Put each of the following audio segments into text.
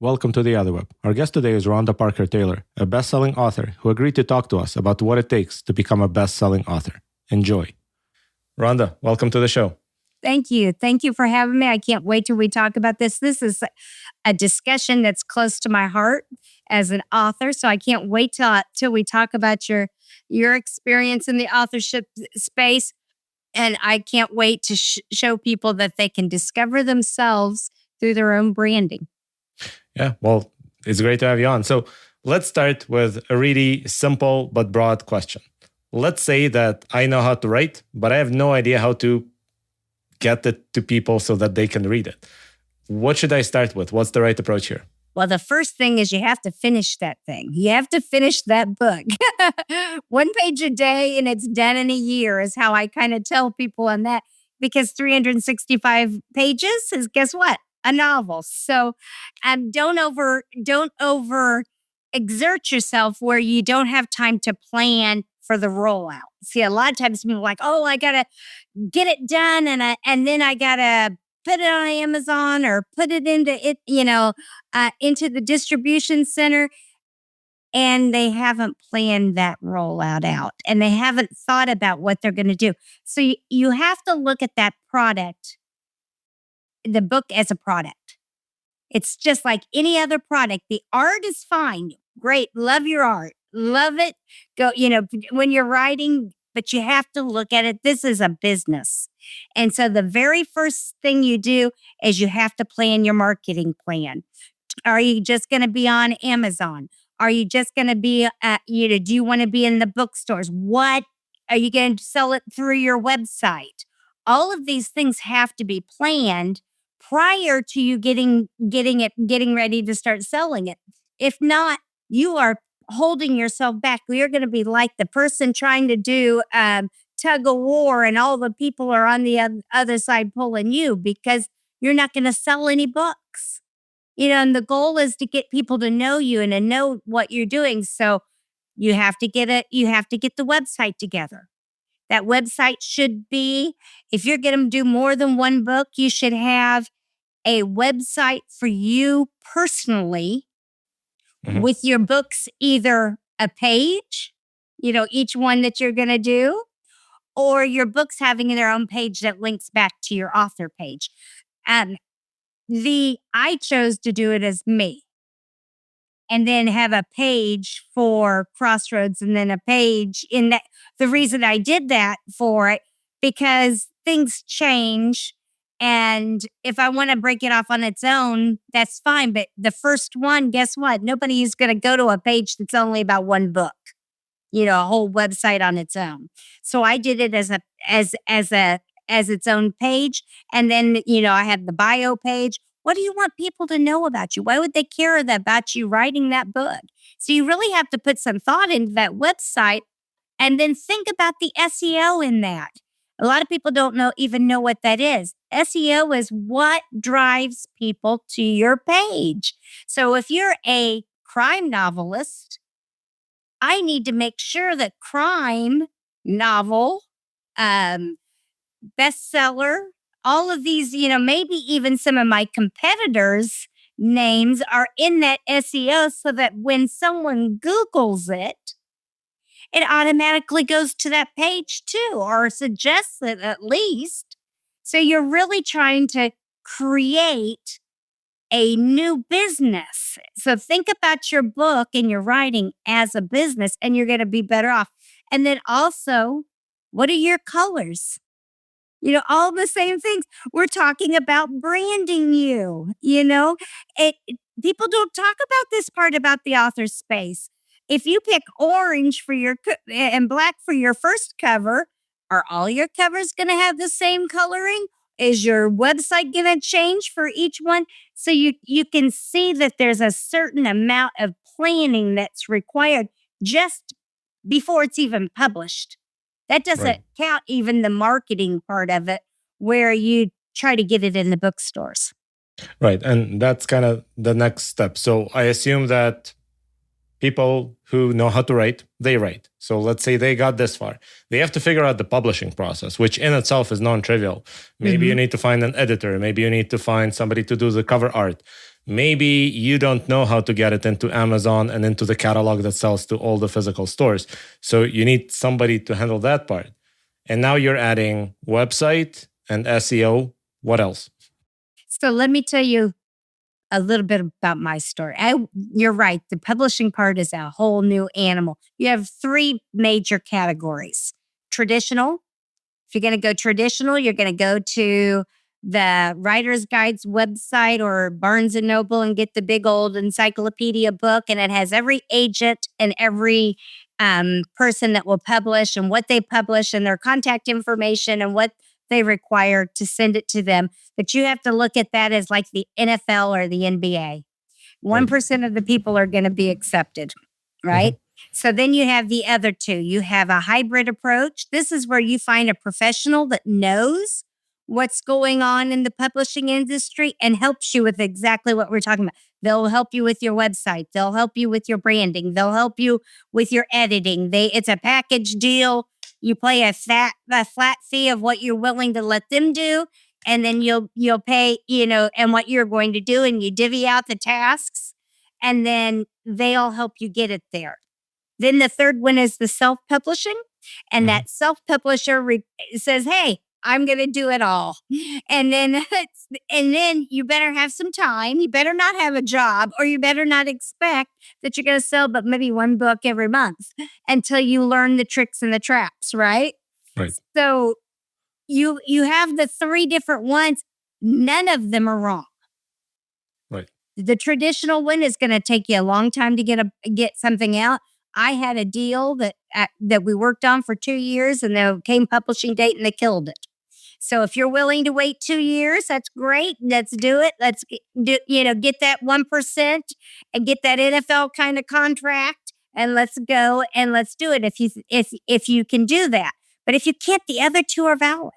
Welcome to the Otherweb. Our guest today is Rhonda Parker Taylor, a best-selling author who agreed to talk to us about what it takes to become a best-selling author. Enjoy. Rhonda, welcome to the show. Thank you. Thank you for having me. I can't wait till we talk about this. This is a discussion that's close to my heart as an author. So I can't wait till we talk about your experience in the authorship space. And I can't wait to show people that they can discover themselves through their own branding. Yeah, well, it's great to have you on. So let's start with a really simple but broad question. Let's say that I know how to write, but I have no idea how to get it to people so that they can read it. What should I start with? What's the right approach here? Well, the first thing is you have to finish that thing. You have to finish that book. 1 page a day and it's done in a year is how I kind of tell people on that, because 365 pages is, guess what? A novel. So don't over exert yourself where you don't have time to plan for the rollout. See, a lot of times people are like, oh, I got to get it done and then I got to put it on Amazon or put it into the distribution center. And they haven't planned that rollout out and they haven't thought about what they're going to do. So you have to look at that product, the book, as a product. It's just like any other product. The art is fine. Great. Love your art. Love it. Go, when you're writing, but you have to look at it. This is a business. And so the very first thing you do is you have to plan your marketing plan. Are you just going to be on Amazon? Are you just going to be, do you want to be in the bookstores? What are you going to sell it through your website? All of these things have to be planned prior to you getting ready to start selling it. If not, you are holding yourself back. You're going to be like the person trying to do tug of war and all the people are on the other side pulling you because you're not going to sell any books. And the goal is to get people to know you and to know what you're doing. So you have to get the website together. That website should be, if you're going to do more than one book, you should have a website for you personally with your books, either a page, each one that you're going to do, or your books having their own page that links back to your author page. I chose to do it as me, and then have a page for Crossroads, and then a page in that. The reason I did that for it, because things change. And if I want to break it off on its own, that's fine. But the first one, guess what? Nobody is going to go to a page that's only about one book, a whole website on its own. So I did it as its own page. And then, I have the bio page. What do you want people to know about you? Why would they care about you writing that book? So you really have to put some thought into that website and then think about the SEO in that. A lot of people don't even know what that is. SEO is what drives people to your page. So if you're a crime novelist, I need to make sure that crime novel, bestseller, all of these, maybe even some of my competitors' names are in that SEO so that when someone Googles it, it automatically goes to that page too, or suggests it at least. So you're really trying to create a new business. So think about your book and your writing as a business, and you're going to be better off. And then also, what are your colors? All the same things. We're talking about branding you, people don't talk about this part about the author space. If you pick orange for and black for your first cover, are all your covers going to have the same coloring? Is your website going to change for each one? So you can see that there's a certain amount of planning that's required just before it's even published. That doesn't count even the marketing part of it, where you try to get it in the bookstores. Right. And that's kind of the next step. So I assume that people who know how to write, they write. So let's say they got this far. They have to figure out the publishing process, which in itself is non-trivial. Maybe you need to find an editor. Maybe you need to find somebody to do the cover art. Maybe you don't know how to get it into Amazon and into the catalog that sells to all the physical stores. So you need somebody to handle that part. And now you're adding website and SEO. What else? So let me tell you a little bit about my story. You're right. The publishing part is a whole new animal. You have three major categories. Traditional. If you're going to go traditional, you're going to go to the Writer's Guide's website or Barnes and Noble and get the big old encyclopedia book. And it has every agent and every person that will publish and what they publish and their contact information and what they require to send it to them. But you have to look at that as like the NFL or the NBA. 1% of the people are going to be accepted, right? Mhm. So then you have the other two. You have a hybrid approach. This is where you find a professional that knows what's going on in the publishing industry and helps you with exactly what we're talking about. They'll help you with your website. They'll help you with your branding. They'll help you with your editing. It's a package deal. You pay a flat fee of what you're willing to let them do, and then you'll pay, and what you're going to do, and you divvy out the tasks, and then they'll help you get it there. Then the third one is the self-publishing, and that self-publisher says, "Hey, I'm going to do it all," and then you better have some time. You better not have a job, or you better not expect that you're going to sell but maybe one book every month until you learn the tricks and the traps, right? Right. So you have the three different ones. None of them are wrong. Right. The traditional one is going to take you a long time to get something out. I had a deal that we worked on for 2 years, and there came publishing date, and they killed it. So if you're willing to wait 2 years, that's great. Let's do it. Let's get that 1% and get that NFL kind of contract, and let's go and let's do it. If you can do that, but if you can't, the other two are valid.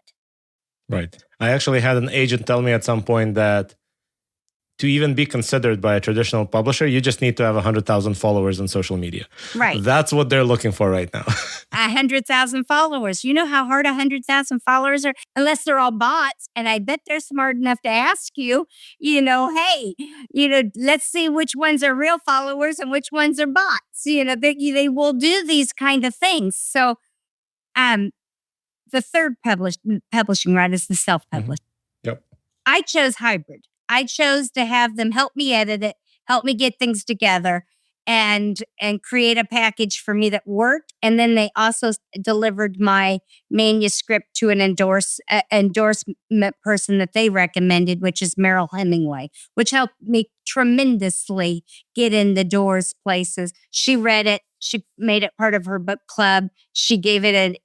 Right. I actually had an agent tell me at some point that to even be considered by a traditional publisher, you just need to have 100,000 followers on social media. Right. That's what they're looking for right now. 100,000 followers. You know how hard 100,000 followers are? Unless they're all bots. And I bet they're smart enough to ask you, hey, let's see which ones are real followers and which ones are bots. They will do these kind of things. So, the third publishing right is the self-publishing. Yep. I chose hybrid. I chose to have them help me edit it, help me get things together, and create a package for me that worked. And then they also delivered my manuscript to an endorsement person that they recommended, which is Merrill Hemingway, which helped me tremendously get in the doors places. She read it. She made it part of her book club. She gave it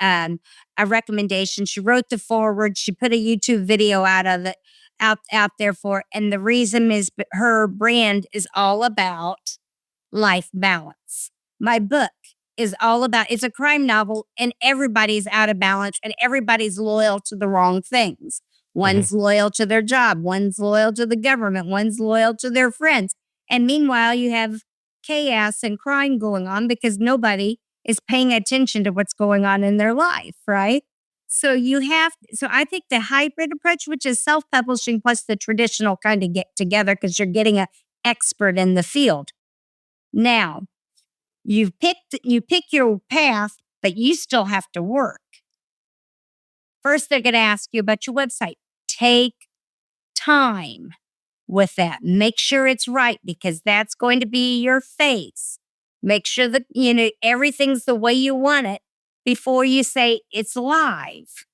a recommendation. She wrote the foreword. She put a YouTube video out there for it. And the reason is her brand is all about life balance. My book is all about, it's a crime novel, and everybody's out of balance and everybody's loyal to the wrong things. One's loyal to their job. One's loyal to the government. One's loyal to their friends. And meanwhile, you have chaos and crime going on because nobody is paying attention to what's going on in their life, right? So I think the hybrid approach, which is self-publishing plus the traditional, kind of get together because you're getting an expert in the field. Now, you pick your path, but you still have to work. First, they're going to ask you about your website. Take time with that. Make sure it's right because that's going to be your face. Make sure that, everything's the way you want it before you say it's live.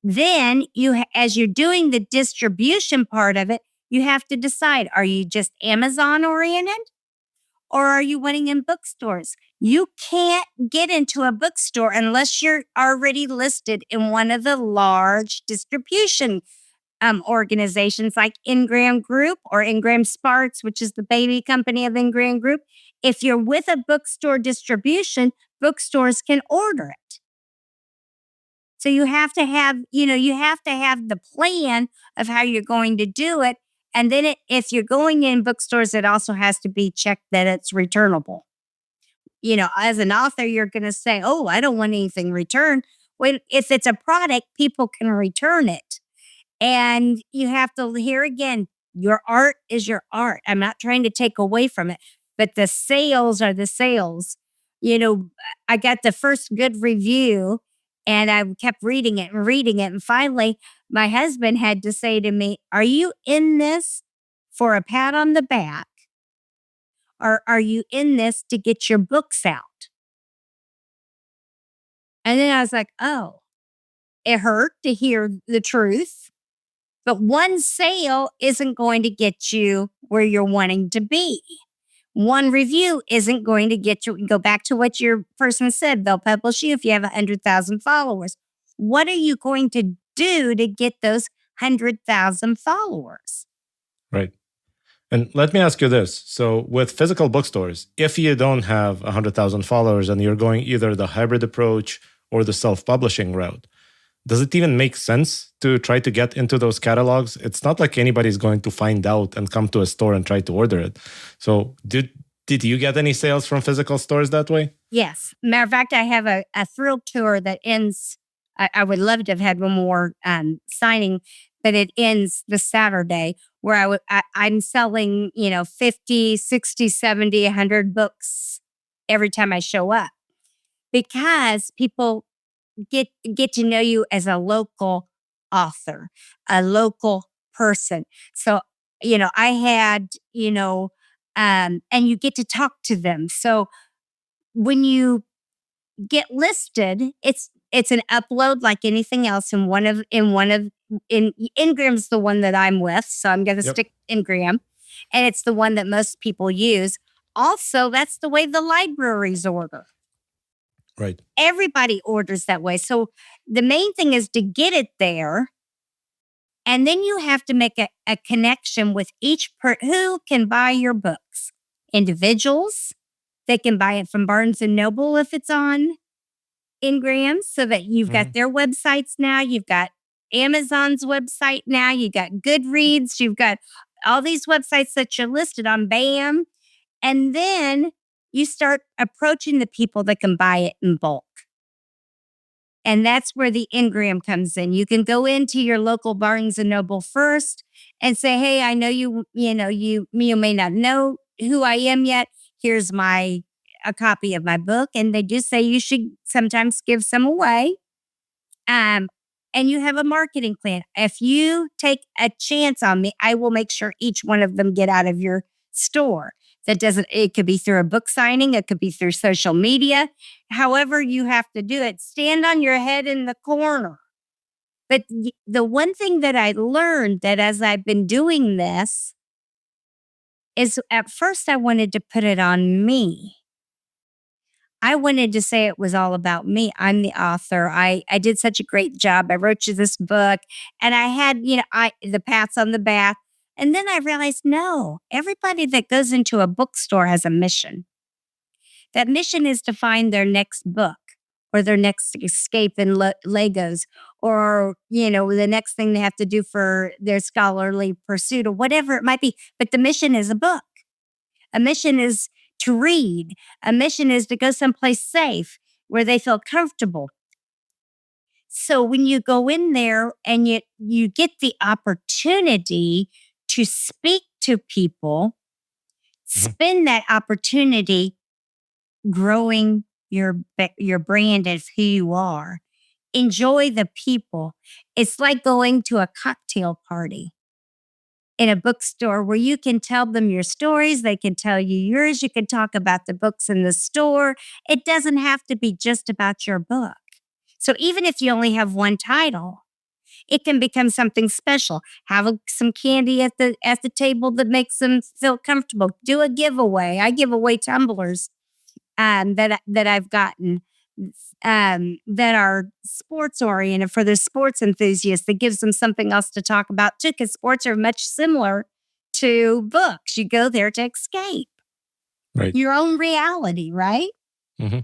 Then as you're doing the distribution part of it, you have to decide, are you just Amazon oriented or are you winning in bookstores? You can't get into a bookstore unless you're already listed in one of the large distribution organizations like Ingram Group or Ingram Sparks, which is the baby company of Ingram Group. If you're with a bookstore distribution, bookstores can order it. So you have to have the plan of how you're going to do it. And then if you're going in bookstores, it also has to be checked that it's returnable. As an author, you're going to say, oh, I don't want anything returned. When if it's a product, people can return it. And you have to, here again, Your art is your art. I'm not trying to take away from it, but the sales are the sales. I got the first good review and I kept reading it and reading it. And finally, my husband had to say to me, "Are you in this for a pat on the back? Or are you in this to get your books out?" And then I was like, oh, it hurt to hear the truth. But one sale isn't going to get you where you're wanting to be. One review isn't going to get you. Go back to what your person said. They'll publish you if you have 100,000 followers. What are you going to do to get those 100,000 followers? Right. And let me ask you this. So with physical bookstores, if you don't have 100,000 followers and you're going either the hybrid approach or the self-publishing route, does it even make sense to try to get into those catalogs? It's not like anybody's going to find out and come to a store and try to order it. So did you get any sales from physical stores that way? Yes. Matter of fact, I have a thrill tour that ends. I would love to have had one more signing, but it ends this Saturday where I'm selling, 50, 60, 70, 100 books every time I show up because people get to know you as a local author, a local person. So, I had, and you get to talk to them. So when you get listed, it's an upload like anything else in Ingram's the one that I'm with. So I'm going to stick Ingram, and it's the one that most people use. Also, that's the way the libraries order. Right. Everybody orders that way. So the main thing is to get it there. And then you have to make a connection with each who can buy your books. Individuals, they can buy it from Barnes & Noble if it's on Ingram, so that you've got their websites now. You've got Amazon's website now. You've got Goodreads. You've got all these websites that you're listed on, BAM. And then you start approaching the people that can buy it in bulk. And that's where the Ingram comes in. You can go into your local Barnes & Noble first and say, hey, I know you may not know who I am yet. Here's a copy of my book. And they do say you should sometimes give some away. And you have a marketing plan. If you take a chance on me, I will make sure each one of them get out of your store. It could be through a book signing. It could be through social media. However you have to do it, stand on your head in the corner. But the one thing that I learned that as I've been doing this is at first I wanted to put it on me. I wanted to say it was all about me. I'm the author. I did such a great job. I wrote you this book, and I had, the pats on the back. And then I realized, no, everybody that goes into a bookstore has a mission. That mission is to find their next book or their next escape in Legos or, the next thing they have to do for their scholarly pursuit or whatever it might be. But the mission is a book. A mission is to read. A mission is to go someplace safe where they feel comfortable. So when you go in there and you get the opportunity to speak to people, spend that opportunity growing your brand as who you are. Enjoy the people. It's like going to a cocktail party in a bookstore where you can tell them your stories. They can tell you yours. You can talk about the books in the store. It doesn't have to be just about your book. So even if you only have one title, it can become something special. Have some candy at the table that makes them feel comfortable. Do a giveaway. I give away tumblers that I've gotten that are sports oriented for the sports enthusiasts. That gives them something else to talk about too, because sports are much similar to books. You go there to escape your own reality, right? Mm-hmm.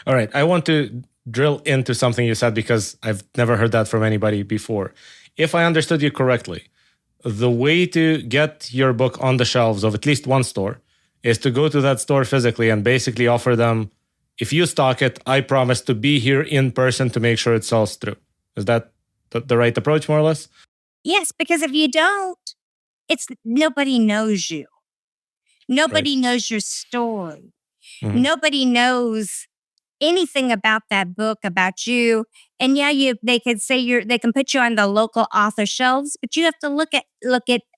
All right. I want to drill into something you said because I've never heard that from anybody before. If I understood you correctly, the way to get your book on the shelves of at least one store is to go to that store physically and basically offer them, if you stock it, I promise to be here in person to make sure it sells through. Is that the right approach, more or less? Yes, because if you don't, It's nobody knows you. Nobody knows your story. Nobody knows anything about that book, about you. And yeah, they could say they can put you on the local author shelves, but you have to look at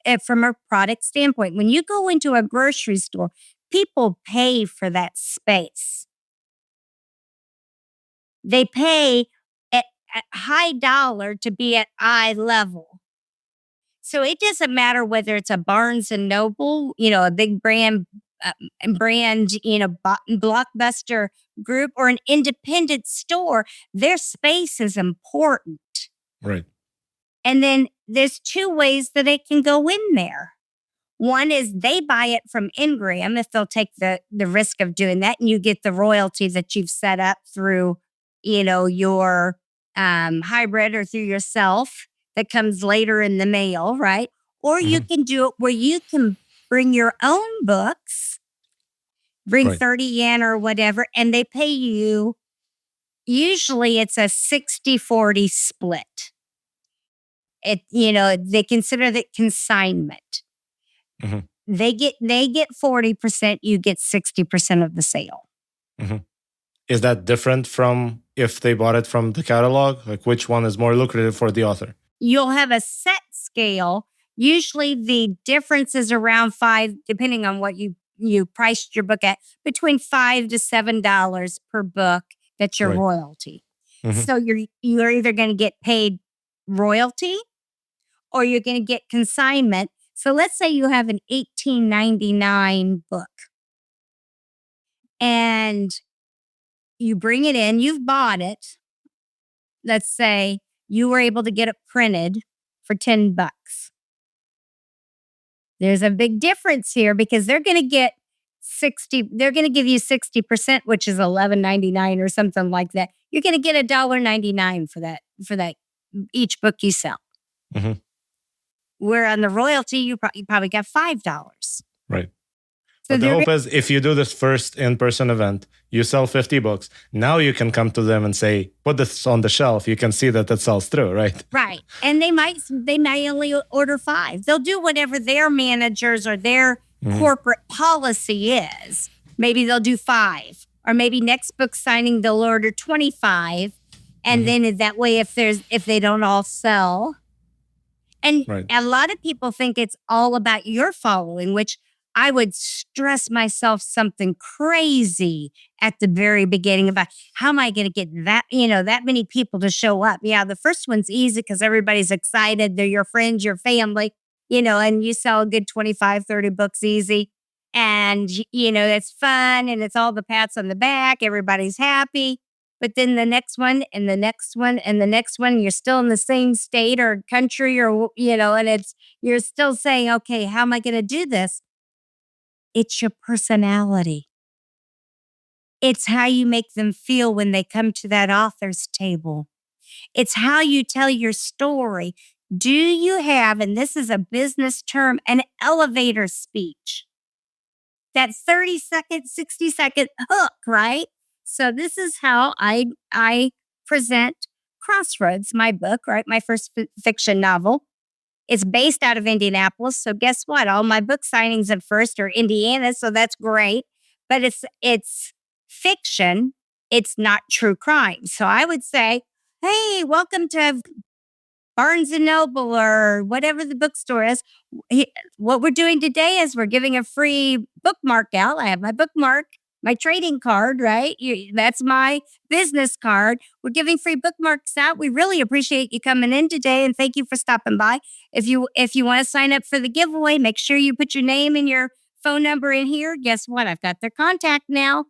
it from a product standpoint. When you go into a grocery store, people pay for that space. They pay at high dollar to be at eye level. So it doesn't matter whether it's a Barnes and Noble, a big brand, blockbuster group, or an independent store. Their space is important. Right. And then there's two ways that it can go in there. One is they buy it from Ingram if they'll take the risk of doing that, and you get the royalty that you've set up through, your hybrid or through yourself that comes later in the mail, right? Or you can do it where you can bring your own books, bring 30 yen or whatever, and they pay you. Usually it's a 60-40 split. They consider that consignment. They get 40%, you get 60% of the sale. Is that different from if they bought it from the catalog? Like, which one is more lucrative for the author? You'll have a set scale. Usually the difference is around $5, depending on what you priced your book at, between $5 to $7 per book. That's your royalty. So you're either going to get paid royalty or you're going to get consignment. So let's say you have an $18.99 book and you bring it in, you've bought it. Let's say you were able to get it printed for $10. There's a big difference here because they're going to get they're going to give you 60%, which is $11.99 or something like that. You're going to get $1.99 for that each book you sell. Where on the royalty, you probably got $5. Right. So the hope is if you do this first in-person event, you sell 50 books. Now you can come to them and say, put this on the shelf. You can see that sells through, right? Right. And they may only order 5. They'll do whatever their managers or their corporate policy is. Maybe they'll do 5. Or maybe next book signing, they'll order 25. And then that way, if they don't all sell. And a lot of people think it's all about your following, which I would stress myself something crazy at the very beginning about how am I going to get that many people to show up? Yeah, the first one's easy because everybody's excited. They're your friends, your family, and you sell a good 25, 30 books easy. And, it's fun and it's all the pats on the back. Everybody's happy. But then the next one and the next one and the next one, you're still in the same state or country or, and you're still saying, okay, how am I going to do this? It's your personality. It's how you make them feel when they come to that author's table. It's how you tell your story. Do you have, and this is a business term, an elevator speech? That 30-second, 60-second hook, right? So this is how I present Crossroads, my book, right? My first fiction novel. It's based out of Indianapolis. So guess what? All my book signings at first are Indiana. So that's great. But it's fiction. It's not true crime. So I would say, hey, welcome to Barnes and Noble or whatever the bookstore is. What we're doing today is we're giving a free bookmark out. I have my bookmark, my trading card, right? That's my business card. We're giving free bookmarks out. We really appreciate you coming in today and thank you for stopping by. If you want to sign up for the giveaway, make sure you put your name and your phone number in here. Guess what? I've got their contact now.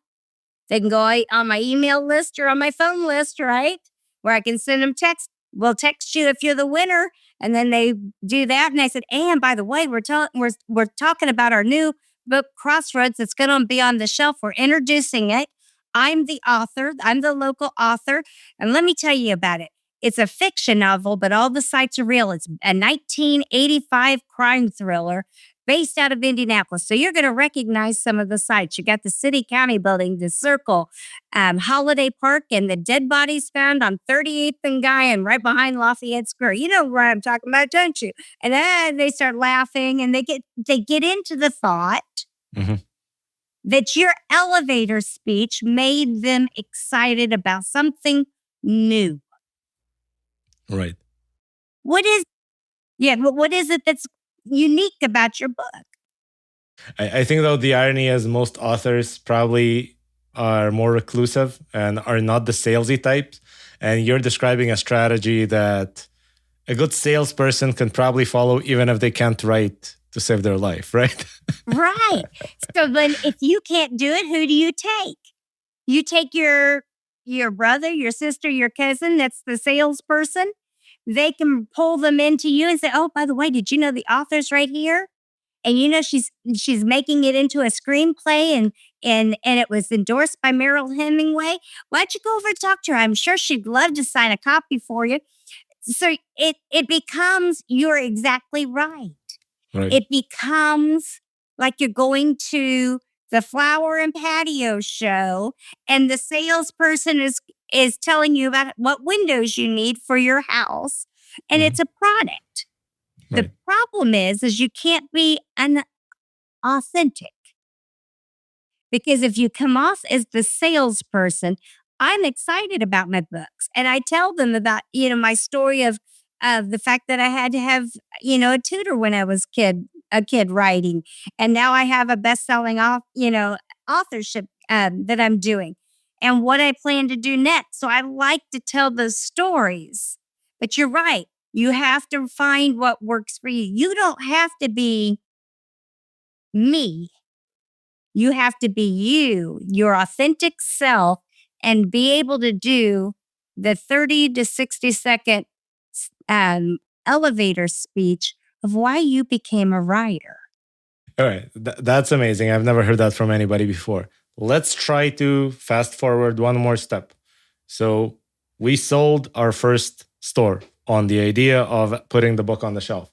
They can go on my email list or on my phone list, right? Where I can send them text. We'll text you if you're the winner. And then they do that. And I said, and by the way, we're talking about our new book, Crossroads. It's going to be on the shelf. We're introducing it. I'm the author. I'm the local author. And let me tell you about it. It's a fiction novel, but all the sites are real. It's a 1985 crime thriller based out of Indianapolis. So you're going to recognize some of the sites. You got the city county building, the Circle, Holiday Park, and the dead bodies found on 38th and Guyan, right behind Lafayette Square. You know what I'm talking about, don't you? And then they start laughing, and they get into the thought that your elevator speech made them excited about something new. Right. What is it that's unique about your book? I think, though, the irony is most authors probably are more reclusive and are not the salesy types. And you're describing a strategy that a good salesperson can probably follow even if they can't write to save their life, right? Right. So then if you can't do it, who do you take? You take your brother, your sister, your cousin, that's the salesperson. They can pull them into you and say, "Oh, by the way, did you know the author's right here? And you know she's making it into a screenplay and it was endorsed by Merrill Hemingway. Why don't you go over and talk to her? I'm sure she'd love to sign a copy for you." So it becomes, you're exactly right. Right. It becomes like you're going to the flower and patio show, and the salesperson is telling you about what windows you need for your house, and it's a product. Right. The problem is you can't be authentic, because if you come off as the salesperson, I'm excited about my books, and I tell them about my story of the fact that I had to have a tutor when I was a kid writing, and now I have a best-selling authorship that I'm doing, and what I plan to do next. So I like to tell those stories, but you're right. You have to find what works for you. You don't have to be me. You have to be you, your authentic self, and be able to do the 30 to 60-second elevator speech of why you became a writer. All right. That's amazing. I've never heard that from anybody before. Let's try to fast forward one more step. So we sold our first store on the idea of putting the book on the shelf.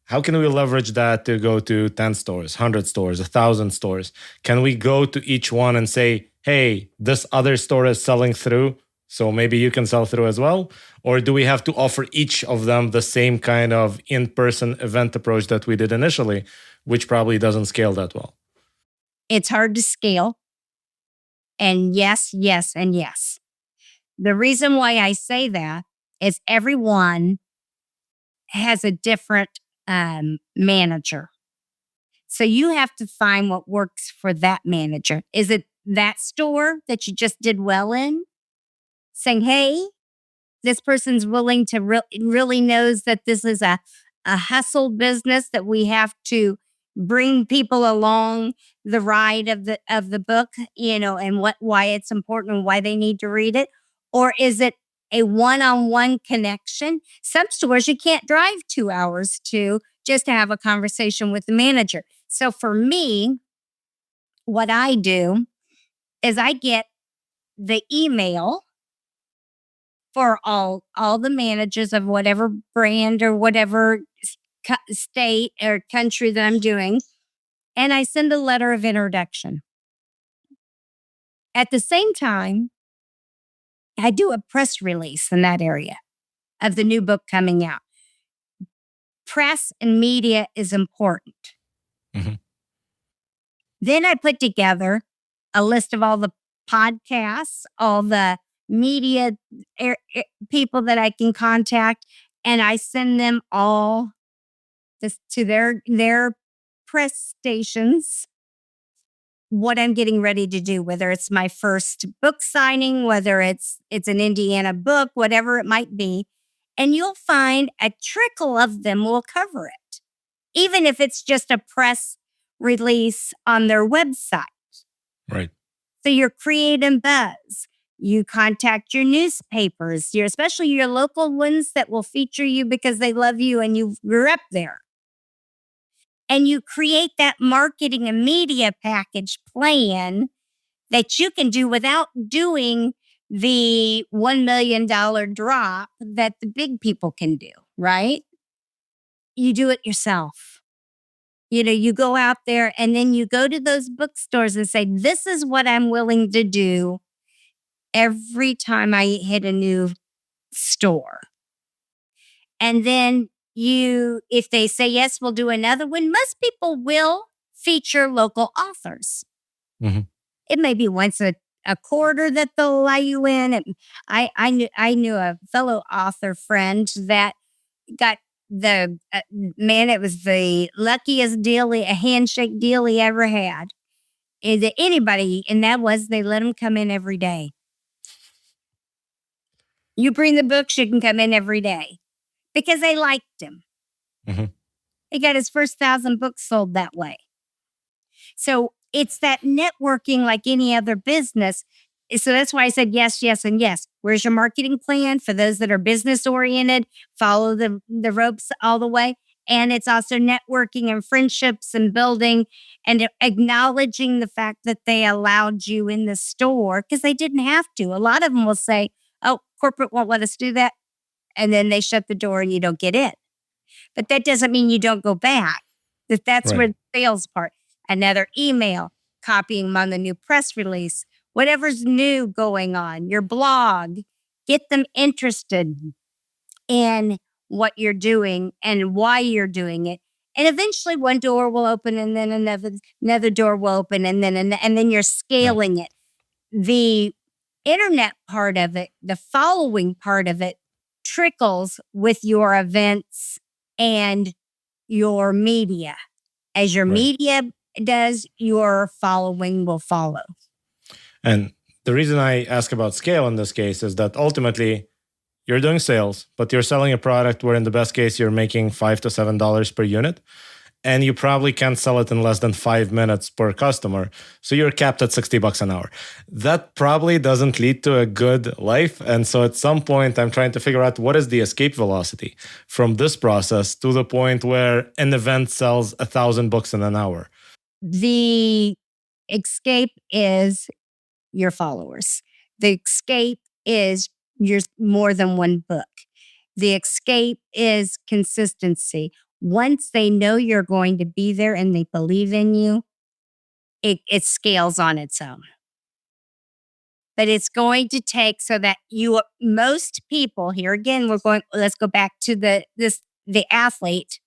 How can we leverage that to go to 10 stores, 100 stores, 1,000 stores? Can we go to each one and say, hey, this other store is selling through, so maybe you can sell through as well? Or do we have to offer each of them the same kind of in-person event approach that we did initially, which probably doesn't scale that well? It's hard to scale. And yes, yes, and yes. The reason why I say that is everyone has a different manager. So you have to find what works for that manager. Is it that store that you just did well in? Saying, hey, this person's willing to really knows that this is a hustle business, that we have to bring people along the ride of the book, and why it's important and why they need to read it? Or is it a one-on-one connection? Some stores you can't drive 2 hours to just to have a conversation with the manager. So for me, what I do is I get the email for all the managers of whatever brand or whatever state or country that I'm doing, and I send a letter of introduction. At the same time, I do a press release in that area of the new book coming out. Press and media is important. Mm-hmm. Then I put together a list of all the podcasts, all the media people that I can contact, and I send them all to their press stations what I'm getting ready to do, whether it's my first book signing, whether it's an Indiana book, whatever it might be. And you'll find a trickle of them will cover it, even if it's just a press release on their website. Right. So you're creating buzz. You contact your newspapers, especially your local ones that will feature you because they love you and you grew up there. And you create that marketing and media package plan that you can do without doing the $1 million drop that the big people can do, right? You do it yourself. You go out there and then you go to those bookstores and say, this is what I'm willing to do every time I hit a new store. And then if they say yes, we'll do another one. Most people will feature local authors. Mhm. It may be once a quarter that they'll allow you in. I knew a fellow author friend that got the man. It was the luckiest deal, a handshake deal he ever had. Is it anybody? And that was they let him come in every day. You bring the books, you can come in every day because they liked him. Mhm. He got his first 1,000 books sold that way. So it's that networking like any other business. So that's why I said yes, yes, and yes. Where's your marketing plan for those that are business oriented? Follow the ropes all the way. And it's also networking and friendships and building and acknowledging the fact that they allowed you in the store because they didn't have to. A lot of them will say, oh, corporate won't let us do that. And then they shut the door and you don't get in. But that doesn't mean you don't go back. That's where Right. the sales part. Another email, copying them on the new press release, whatever's new going on, your blog, get them interested in what you're doing and why you're doing it. And eventually one door will open and then another door will open and then you're Yeah. scaling it. The internet part of it, the following part of it trickles with your events and your media. As your Right. media does, your following will follow. And the reason I ask about scale in this case is that ultimately you're doing sales, but you're selling a product where in the best case you're making $5 to $7 per unit. And you probably can't sell it in less than 5 minutes per customer. So you're capped at $60 an hour. That probably doesn't lead to a good life. And so at some point, I'm trying to figure out what is the escape velocity from this process to the point where an event sells 1,000 books in an hour. The escape is your followers. The escape is your more than one book. The escape is consistency. Once they know you're going to be there and they believe in you, it scales on its own. But it's going to take so that most people here again, let's go back to the athlete.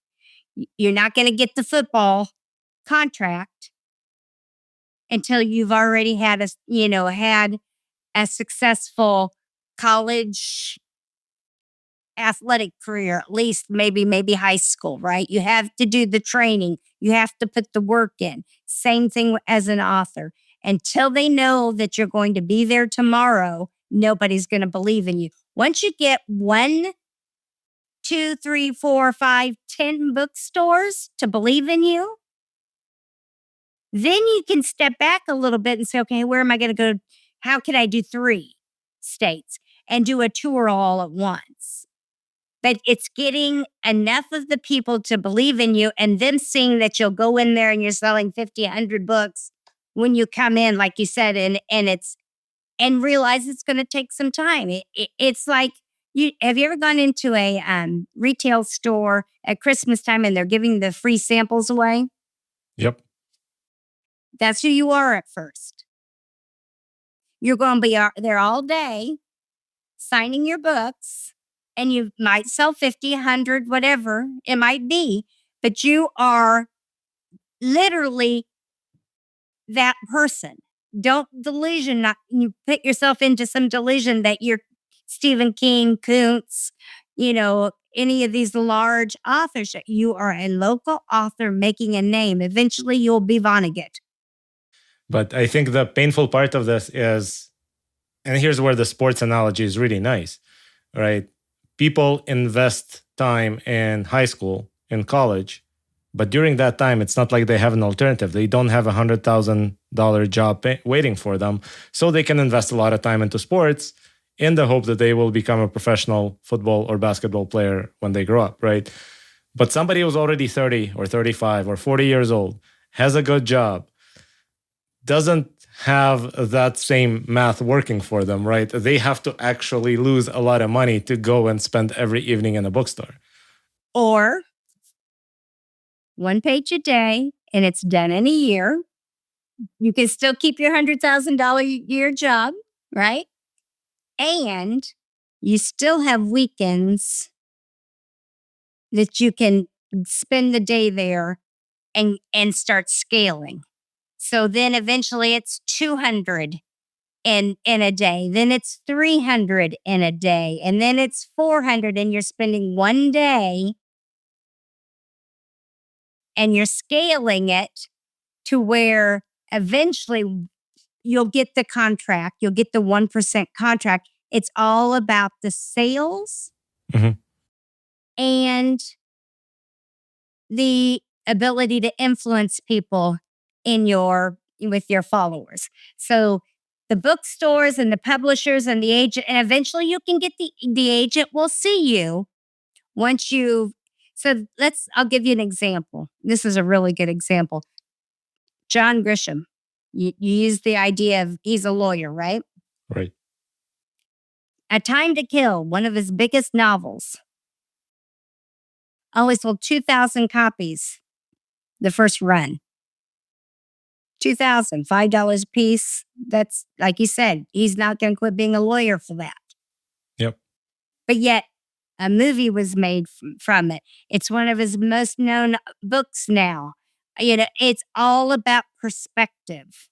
You're not going to get the football contract until you've already had a successful college athletic career, at least maybe high school, right? You have to do the training. You have to put the work in. Same thing as an author. Until they know that you're going to be there tomorrow, nobody's going to believe in you. Once you get 1, 2, 3, 4, 5, 10 bookstores to believe in you, then you can step back a little bit and say, okay, where am I going to go? How can I do 3 states and do a tour all at once? But it's getting enough of the people to believe in you and them seeing that you'll go in there and you're selling 50, 100 books when you come in, like you said, and realize it's going to take some time. It's like, have you ever gone into a retail store at Christmas time and they're giving the free samples away? Yep. That's who you are at first. You're going to be there all day signing your books, and you might sell 50, 100, whatever it might be, but you are literally that person. Don't you put yourself into some delusion that you're Stephen King, Kuntz, any of these large authors. You are a local author making a name. Eventually you'll be Vonnegut. But I think the painful part of this is, and here's where the sports analogy is really nice, right? People invest time in high school, in college, but during that time, it's not like they have an alternative. They don't have $100,000 job waiting for them. So they can invest a lot of time into sports in the hope that they will become a professional football or basketball player when they grow up, right? But somebody who's already 30 or 35 or 40 years old, has a good job, doesn't have that same math working for them, right? They have to actually lose a lot of money to go and spend every evening in a bookstore. Or one page a day, and it's done in a year. You can still keep your $100,000 year job, right? And you still have weekends that you can spend the day there and start scaling. So then eventually it's 200 in a day. Then it's 300 in a day. And then it's 400, and you're spending one day and you're scaling it to where eventually you'll get the contract, you'll get the 1% contract. It's all about the sales Mhm. and the ability to influence people with your followers. So the bookstores and the publishers and the agent, and eventually you can get the agent will see you once you. So I'll give you an example. This is a really good example. John Grisham, you use the idea of he's a lawyer, right? Right. A Time to Kill, one of his biggest novels, only sold 2,000 copies the first run. 2,000, $5 a piece. That's like you said, he's not going to quit being a lawyer for that. Yep. But yet, a movie was made from it. It's one of his most known books now. It's all about perspective.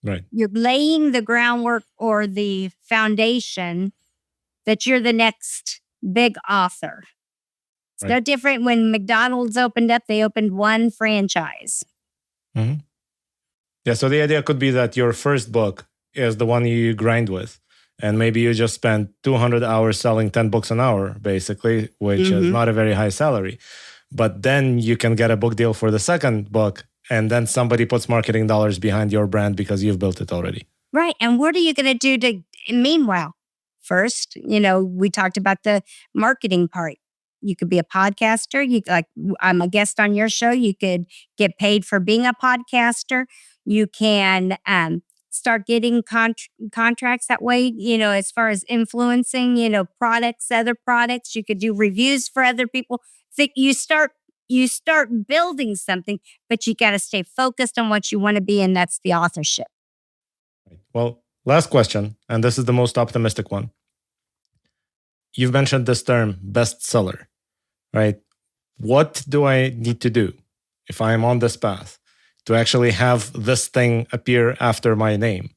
Right. You're laying the groundwork or the foundation that you're the next big author. It's Right. no different when McDonald's opened up, they opened one franchise. Mm-hmm. Yeah. So the idea could be that your first book is the one you grind with. And maybe you just spend 200 hours selling 10 books an hour, basically, which is not a very high salary. But then you can get a book deal for the second book. And then somebody puts marketing dollars behind your brand because you've built it already. Right. And what are you going to do meanwhile? First, we talked about the marketing part. You could be a podcaster. I'm a guest on your show. You could get paid for being a podcaster. You can start getting contracts that way, as far as influencing, products, other products. You could do reviews for other people. You start building something, but you got to stay focused on what you want to be, and that's the authorship. Well, last question, and this is the most optimistic one. You've mentioned this term, bestseller, right? What do I need to do if I am on this path to actually have this thing appear after my name?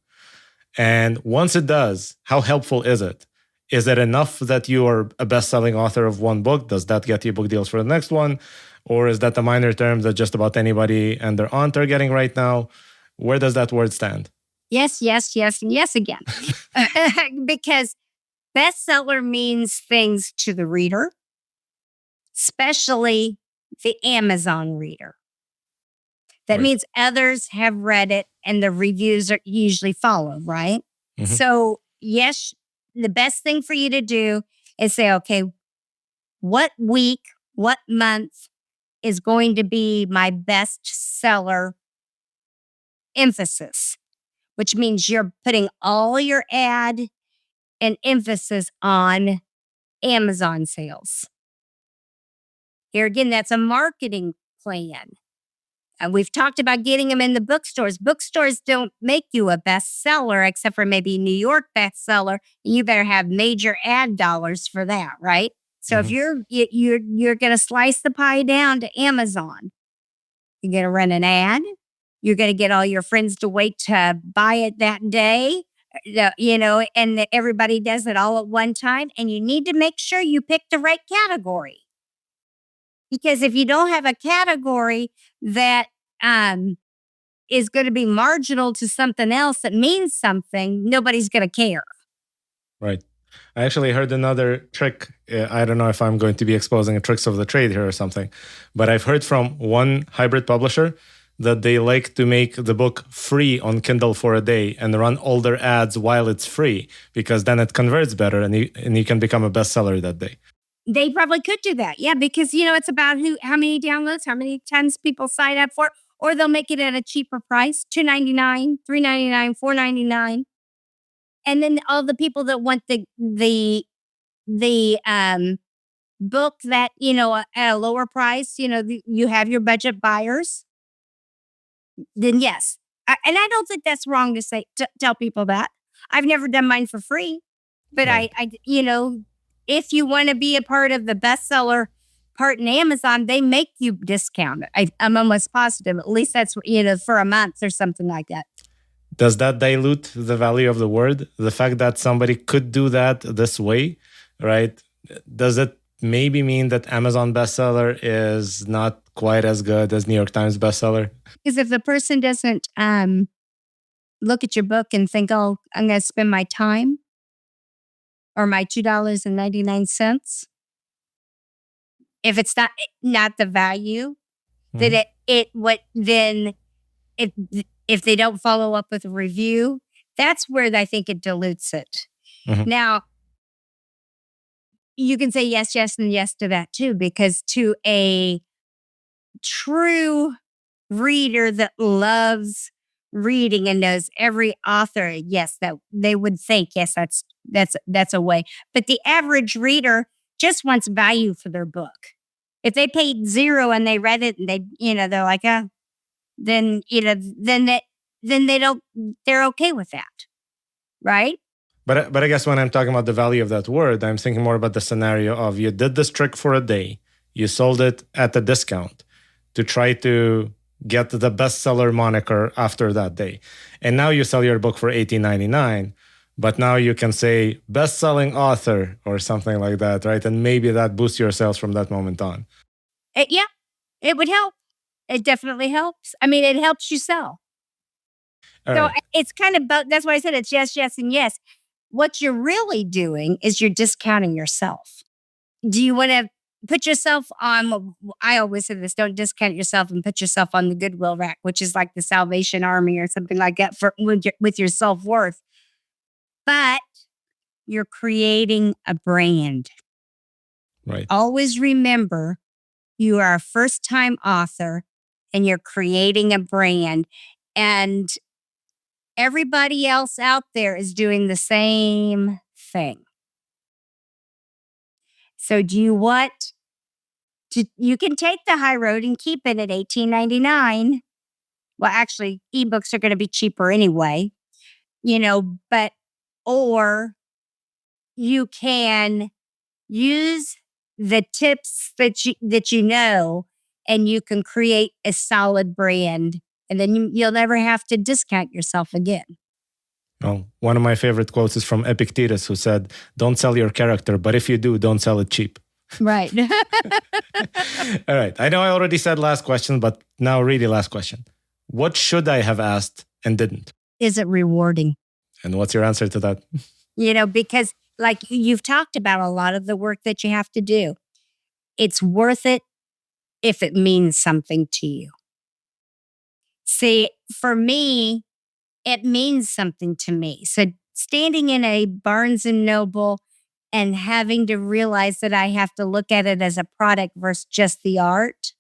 And once it does, how helpful is it? Is it enough that you are a best-selling author of one book? Does that get you book deals for the next one? Or is that a minor term that just about anybody and their aunt are getting right now? Where does that word stand? Yes, yes, yes, and yes again. Because bestseller means things to the reader, especially the Amazon reader. That means others have read it and the reviews are usually follow, right? Mm-hmm. So, yes, the best thing for you to do is say, okay, what week, what month is going to be my bestseller emphasis? Which means you're putting all your ad and emphasis on Amazon sales. Here again, that's a marketing plan. And we've talked about getting them in the bookstores. Bookstores don't make you a bestseller, except for maybe New York bestseller. You better have major ad dollars for that, right? So if you're going to slice the pie down to Amazon, you're going to run an ad. You're going to get all your friends to wait to buy it that day, and that everybody does it all at one time. And you need to make sure you pick the right category. Because if you don't have a category that is going to be marginal to something else that means something, nobody's going to care. Right. I actually heard another trick. I don't know if I'm going to be exposing tricks of the trade here or something, but I've heard from one hybrid publisher that they like to make the book free on Kindle for a day and run all their ads while it's free, because then it converts better and you can become a bestseller that day. They probably could do that. Yeah, because, it's about how many downloads, how many times people sign up for it, or they'll make it at a cheaper price, $2.99, $3.99, $4.99. And then all the people that want the book that, at a lower price, you have your budget buyers, then yes. And I don't think that's wrong to tell people that. I've never done mine for free, but Right. if you want to be a part of the bestseller part in Amazon, they make you discount it. I'm almost positive. At least that's, for a month or something like that. Does that dilute the value of the word? The fact that somebody could do that this way, right? Does it maybe mean that Amazon bestseller is not quite as good as New York Times bestseller? Because if the person doesn't look at your book and think, oh, I'm going to spend my time or my $2.99, if it's not the value, then then if they don't follow up with a review, that's where I think it dilutes it. Mhm. Now, you can say yes, yes, and yes to that too, because to a true reader that loves reading and knows every author, yes, that they would think, yes, that's a way. But the average reader just wants value for their book. If they paid zero and they read it and they're like, oh, then they don't, they're okay with that. Right? But I guess when I'm talking about the value of that word, I'm thinking more about the scenario of you did this trick for a day, you sold it at a discount to try to get the bestseller moniker after that day. And now you sell your book for $18.99, but now you can say best-selling author or something like that, right? And maybe that boosts your sales from that moment on. Yeah, it would help. It definitely helps. I mean, it helps you sell. All So right. it's kind of both. That's why I said it's yes, yes, and yes. What you're really doing is you're discounting yourself. Do you want to put yourself on? I always say this: don't discount yourself and put yourself on the Goodwill rack, which is like the Salvation Army or something like that with your self-worth. But you're creating a brand. Right. Always remember you are a first-time author and you're creating a brand. And everybody else out there is doing the same thing. So do you want to, you can take the high road and keep it at $18.99. Well, actually, ebooks are going to be cheaper anyway, but, or you can use the tips that you know, and you can create a solid brand, and then you'll never have to discount yourself again. Well, one of my favorite quotes is from Epictetus, who said, "Don't sell your character, but if you do, don't sell it cheap." Right. All right. I know I already said last question, but now really last question. What should I have asked and didn't? Is it rewarding? And what's your answer to that? Because like you've talked about a lot of the work that you have to do. It's worth it if it means something to you. See, for me, it means something to me. So standing in a Barnes and Noble and having to realize that I have to look at it as a product versus just the art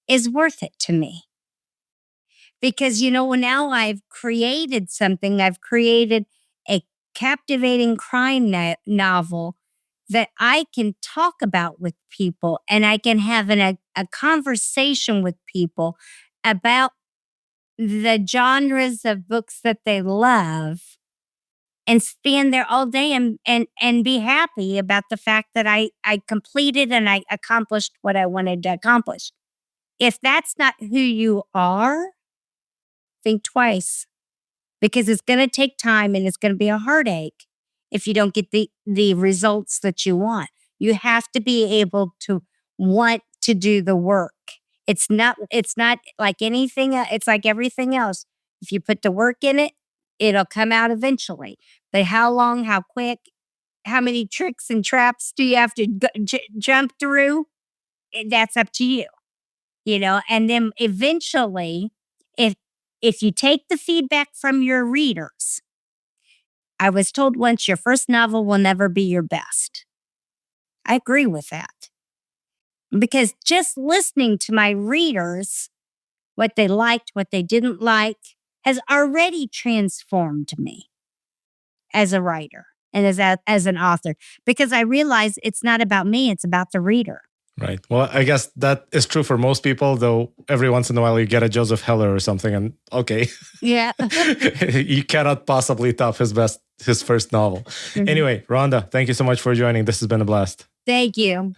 is worth it to me. Because, now I've created something. I've created a captivating crime novel that I can talk about with people, and I can have a conversation with people about the genres of books that they love, and stand there all day and be happy about the fact that I completed and I accomplished what I wanted to accomplish. If that's not who you are, think twice, because it's going to take time and it's going to be a heartache if you don't get the results that you want. You have to be able to want to do the work. It's not like anything. It's like everything else. If you put the work in it, it'll come out eventually. But how long, how quick, how many tricks and traps do you have to jump through? That's up to you, and then eventually, if you take the feedback from your readers, I was told once your first novel will never be your best. I agree with that. Because just listening to my readers, what they liked, what they didn't like, has already transformed me as a writer. and as an author, because I realize it's not about me, it's about the reader. Right. Well, I guess that is true for most people, though every once in a while you get a Joseph Heller or something, and okay. Yeah. You cannot possibly top his first novel. Anyway, Rhonda, thank you so much for joining. This has been a blast. Thank you.